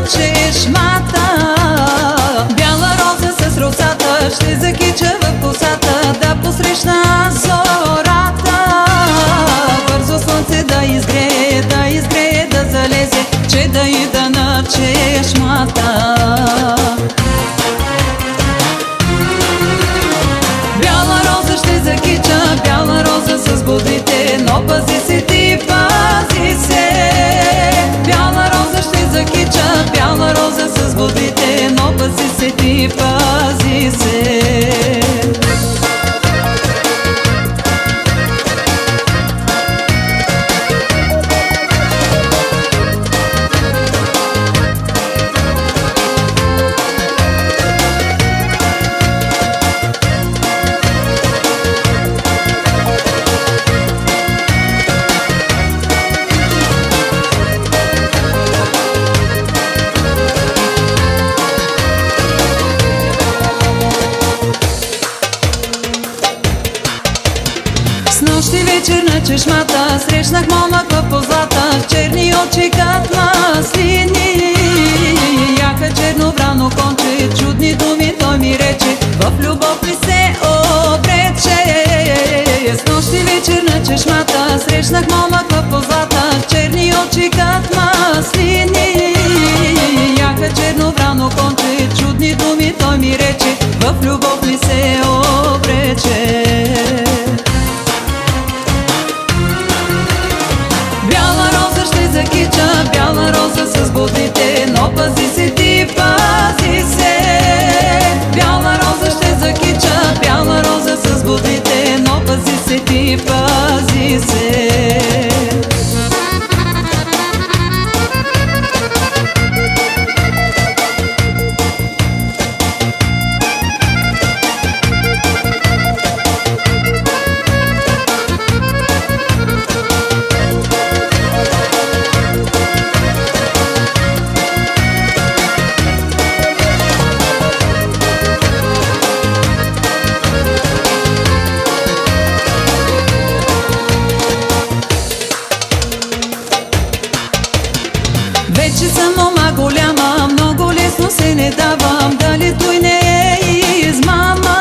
чешмата. Бяла роза с росата ще закича в косата, да посрещна зората. Бързо слънце да изгрее, да залезе, че да ида на чешмата. Бяла роза ще закича, бяла роза с бодрите, но пази се ти, пази се. Бяла роза ще закича, бяла роза с бодрите, но пази се ти, пази се. Снощи вечер на чешмата срещнах момък в позлата, в черни очи кат маслини. Яка чернобрано конче, чудни думи той ми рече, в любов ли се обрече. Снощи вечер на чешмата срещнах момък в позлата, в черни очи кат маслини. Яка чернобрано конче, чудни думи той ми рече, в любов ли се обрече. Бяла роза с бодрите, но пази се ти, пази се. Бяла роза ще закича, бяла роза с бодрите, но пази се ти, пази се. Вече съм мома голяма, много лесно се не давам, дали той не е измама.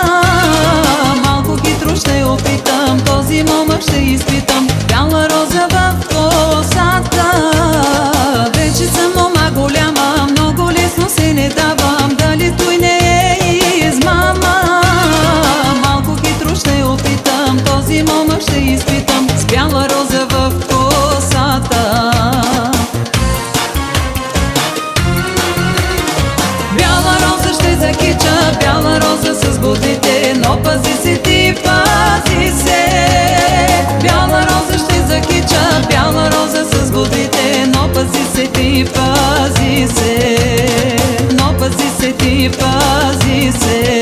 Малко хитро ще опитам, този момък ще изпитам, бяла роза в косата. Вече съм мома голяма, много лесно се не давам, дали той не е измама. Малко хитро ще опитам, този момък ще изпитам, с бяла роза в косата. Бяла роза с бодрите, но пази се ти, пази се. Бяла роза ще закича, бяла роза с бодрите, но пази се ти, пази се. Но пази се ти, пази се.